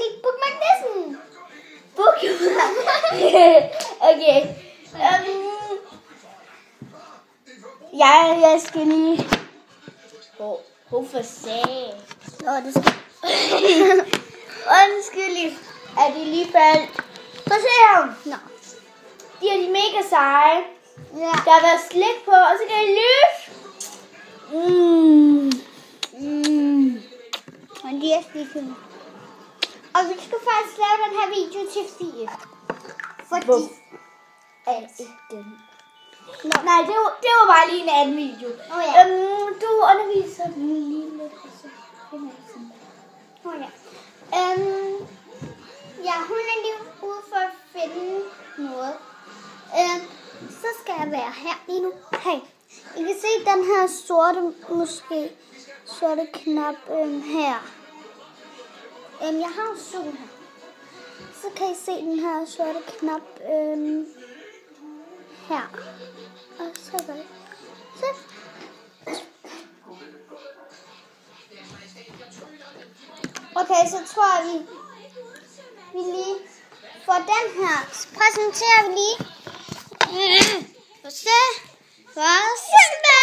lille Bookmark Nissen. Okay. Jeg skal lige... Hvorfor sagde? Det skal... Undskyld, at de lige faldt. Prøv at se ham. Nå. De er mega seje. Ja. Der har været slik på, og så kan jeg løfte. Og de er slikket. Og vi skal faktisk lave den her video til Fie. Fordi... Nej, det var bare lige en anden video. Ja. Du underviser lige lidt. Ja, hun er lige ude for at finde noget. Så skal jeg være her lige nu. Hey, I kan se den her sorte knap her. Jeg har en sol her. Så kan I se den her sorte knap her. Og så gør det. Så. Okay, så tror jeg, vi lige får den her. Så præsenterer vi lige. For Simba!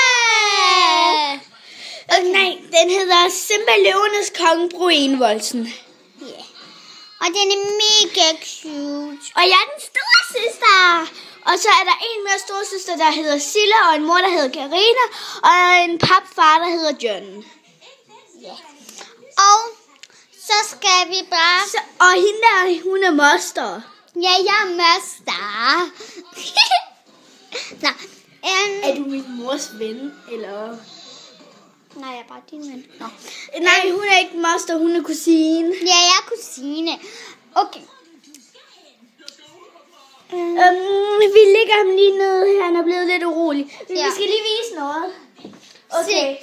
Nej, den hedder Simba Løvernes Konge Bro Envoldsen. Ja. Og den er mega cute. Og jeg er den store søster. Og så er der en mere store søster, der hedder Silla, og en mor, der hedder Karina, og en papfar, der hedder John. Ja. Og så skal vi bare... Og hende der, hun er moster. Ja, jeg er moster. Nå. Er du min mors ven, eller? Nej, jeg er bare din ven. Nå. Nej, hun er ikke moster, hun er kusine. Ja, jeg er kusine. Okay. Vi lægger ham lige ned her, han er blevet lidt urolig. Men Ja. vi skal lige vise noget. Okay.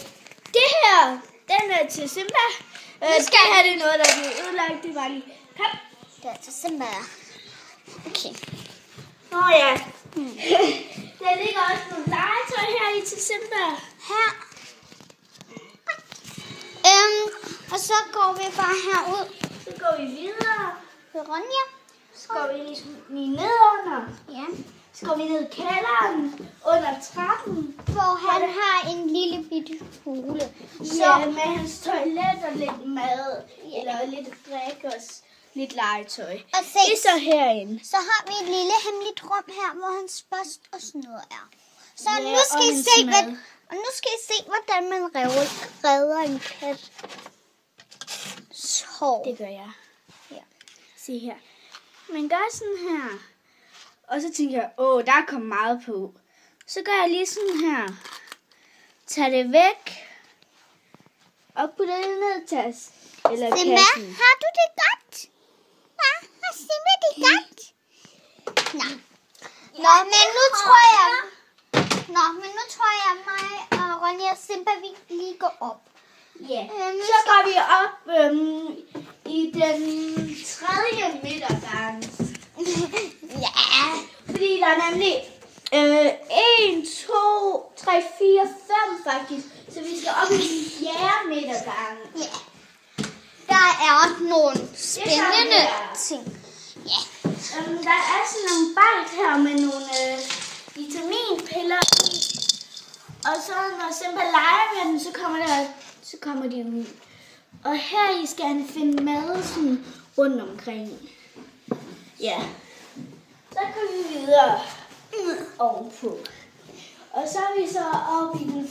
Det her, den er til Simba. Skal have det noget, der er blevet ødelagt. Det var lige. Kom. Det er til Simba. Okay. Ja. Der ligger også nogle legetøj her i til Simba. Her. Og så går vi bare herud. Så går vi videre. Til Ronja. Så går vi lige nedunder. Ja. Så går vi ned i kælderen, under trappen. Hvor han har en lille bitte hule. Så med hans toilet og lidt mad, eller lidt drik og lidt legetøj. Og se, Det er så herinde. så har vi et lille hemmeligt rum her, hvor hans børst og sådan noget er. Så Ja, nu skal og I hans se, mad. hvordan man redder en kat. Så. Det gør jeg. Ja. Se her. Man gør sådan her. Og så tænker jeg, der er kommet meget på. Så gør jeg lige sådan her. Tag det væk. Og putter det ned til os. Eller Simba, kassen. har du det godt? Ja, har Simba det godt? Nå, men nu tror jeg, mig og Ronja og Simba, vi lige går op. Ja, så går vi op i den tredje midtergang. Ja. Fordi der er nemlig 1, 2, 3, 4, 5 faktisk. Så vi skal op i den fjerde midtergang. Ja. Der er nogle spændende ting. Ja. Der er sådan nogle balt her med nogle vitaminpiller i. Og så når Simba leger med dem, så kommer de ud. Og her i skal han finde mad sådan rundt omkring. Ja. Så går vi videre ovenpå. Og så er vi så oppe i den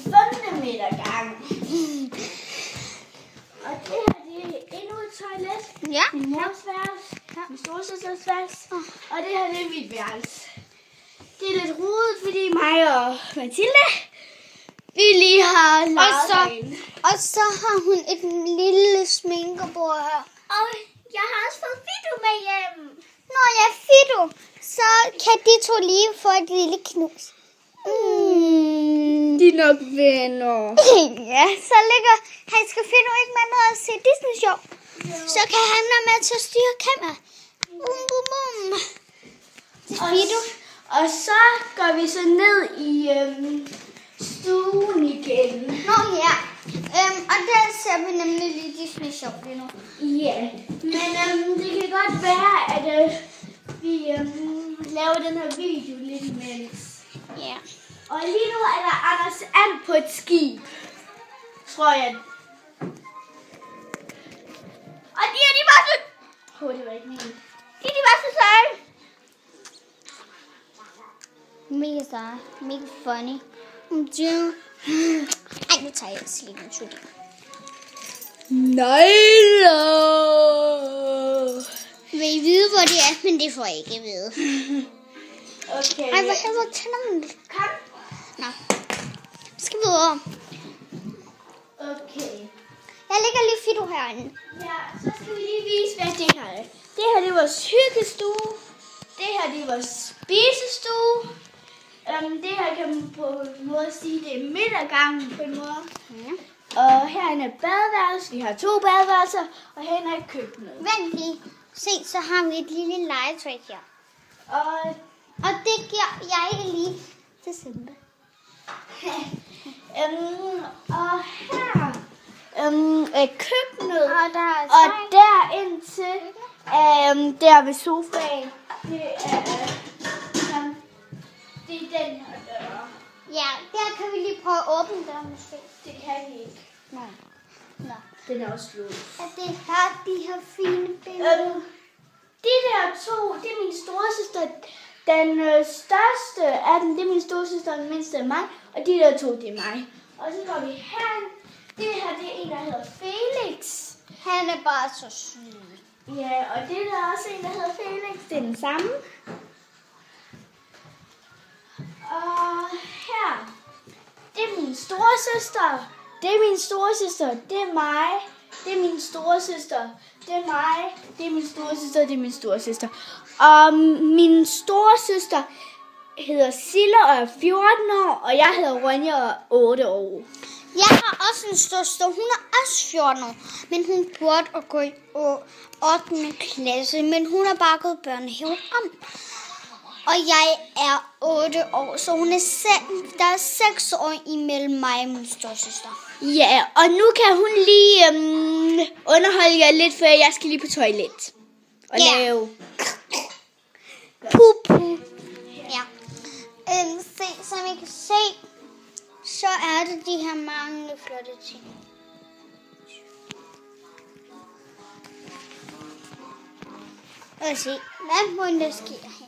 5. midtergang. Og det her, det er endnu et toilet. Ja. Min mors værelse. Min storesøsters værelse. Og det her, det er mit værelse. Det er lidt rodet, fordi mig og Mathilde, vi lige har lavet derinde. Og så har hun et lille sminkebord her. Og jeg har også fået Fido med hjem. Når jeg er Fido, så kan de to lige få et lille knus. De er nok venner. Ja, så ligger han skal Fido ikke med noget at se Disney Show. Så kan han være med til at styre kameraet. Bum, bum, bum. Fido. Og så går vi så ned i stuen igen. Nå ja. Og der ser vi nemlig lige Disney Shop lige nu. Ja, men det kan godt være, at vi laver den her video lidt imens. Ja. Og lige nu er der Anders And på et skib, tror jeg. Og de er de værste. Det var ikke min. De er de værste seje. Mega seje. Mega funny. Ej, nu tager jeg lige en tur. Nej. Vil I vide, hvor det er? Men det får jeg ikke at vide. Okay. Ej, hvor helvede tænder man det? Kom. Nå. Vi skal videre. Okay. Jeg lægger lige Fido herinde. Ja, så skal vi lige vise, hvad det her er. Det her, det er vores hyggestue. Det her, det er vores spisestue. Det her kan man på en måde sige, det er midtergangen på en måde. Ja. Og herinde er badeværelse. Vi har 2 badeværelser, og herinde er køkkenet. Vent lige. Se, så har vi et lille legetøj her. Og det giver jeg lige til Simba. Og her er køkkenet. Og der er Og der indtil der ved sofaen, det er den her dør. Ja, der kan vi lige prøve at åbne der måske. Det kan vi ikke. Nej. Nå. Den er også låst. Er det her, de her fine billeder? De der 2, det er min storesøster. Den største af dem, det er min storesøster, og den mindste er mig. Og de der 2, det er mig. Og så går vi her. Det her, det er en, der hedder Felix. Han er bare så syg. Ja, og det der er også en, der hedder Felix. Det er den samme. Og her, det er min storesøster. Det er min storesøster. Det er mig. Det er min storesøster. Det er mig. Det er min storesøster. Det er min storesøster. Og min storesøster hedder Silla og er 14 år. Og jeg hedder Ronja og er 8 år. Jeg har også en storesøster. Hun er også 14 år. Men hun burde at gå i 8. klasse. Men hun har bare gået børnehaven om. Og jeg er 8 år, så hun er der er 6 år imellem mig og min storesøster. Ja, og nu kan hun lige underholde jer lidt, for jeg skal lige på toilet. Og lave pup. Ja. Som I kan se, så er det de her mange flotte ting. Og se, hvad må der ske her?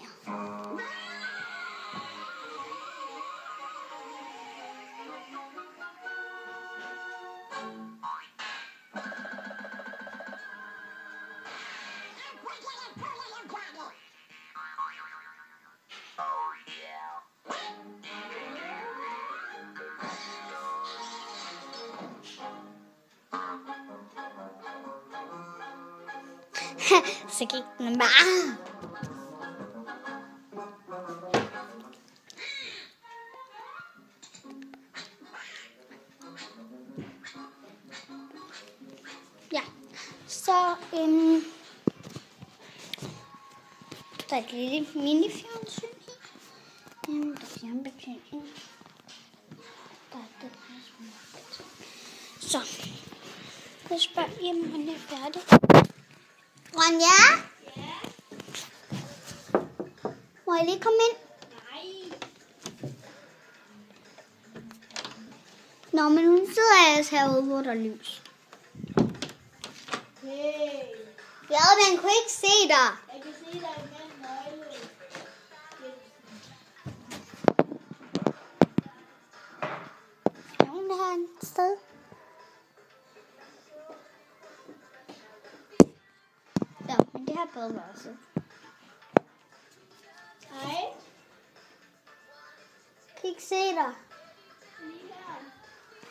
Så gik den bare. Ja, så der er et lille mini-fjernsyn her. Der er fjernbetjening. Der er den her små. Så, jeg spørger hjemme, om jeg er færdig. Ronja? Ja? Må jeg lige komme ind? Nej. Nå, men hun sidder altså herude, hvor der er lys. Hey. Ja, man kunne ikke se dig. Jeg kan se dig imellem nøgle. Er hun her et sted? Ja, men det her badeværelse. Hej. Kan ikke se dig.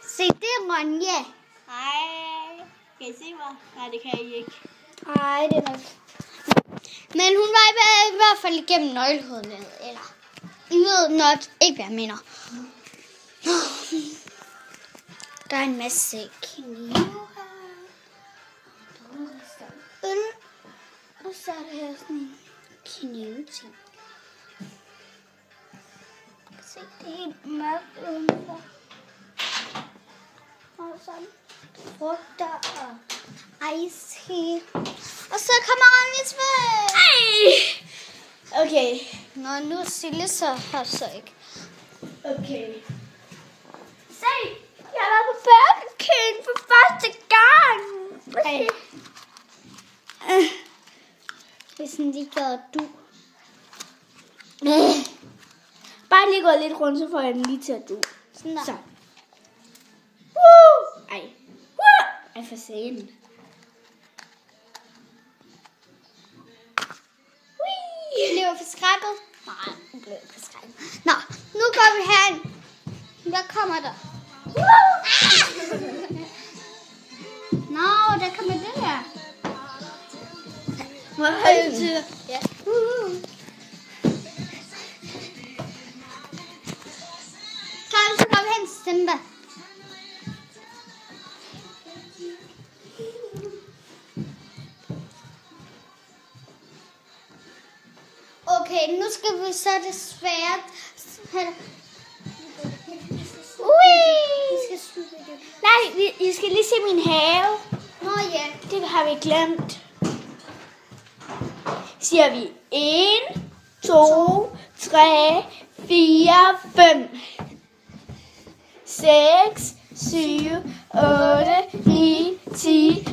Se, det er Ronja. Hej. Kan I se mig? Nej, det kan I ikke. Nej, det er nok. Men hun var i hvert fald igennem nøglehullet, eller I ved nok ikke, hvad jeg mener. Der er en masse knive her. Øl. Og så er der her sådan en kniveting. Se, det er helt mørkt udenfor. og sådan frugter og ice. Og så kommer Ronjas med. Okay. Nå, nu er Sille så her så ikke. Okay. Se, jeg var på Burger King for første gang. Ej. Hvis den lige gør du. Bare lige gå lidt rundt, så får jeg den lige til at du. Sådan der. Så. Ej. Ej, for sent. Blev jeg forskrækket? Nej, nu blev jeg forskrækket. Nå, nu går vi herind. Hvad kommer der? Nå, der kommer det der. Må jeg holde til? Ja. Kom, så går vi hen til Simba. Okay, nu skal vi så desværre. Nej, I skal lige se min have. Nå ja. Det har vi glemt. Siger vi 1, 2, 3, 4, 5, 6, 7, 8, 9, 10,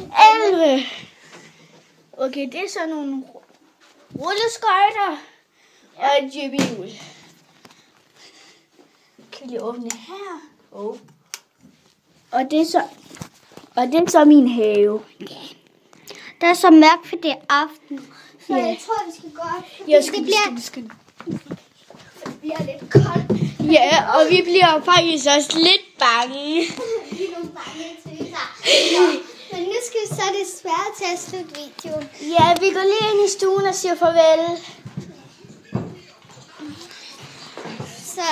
11. Okay, det er sådan nogle rulleskøjter og et hjul. Kan vi åbne her? Og det er så min have. Der er så mørkt, for det er aften. Så Ja. jeg tror, vi skal gå op. Det bliver lidt koldt. Ja, og vi bliver faktisk også lidt bange. Vi er nogle bange tøser. Men nu skal vi så desværre til at slutte videoen. Ja, vi går lige ind i stuen og siger farvel. Så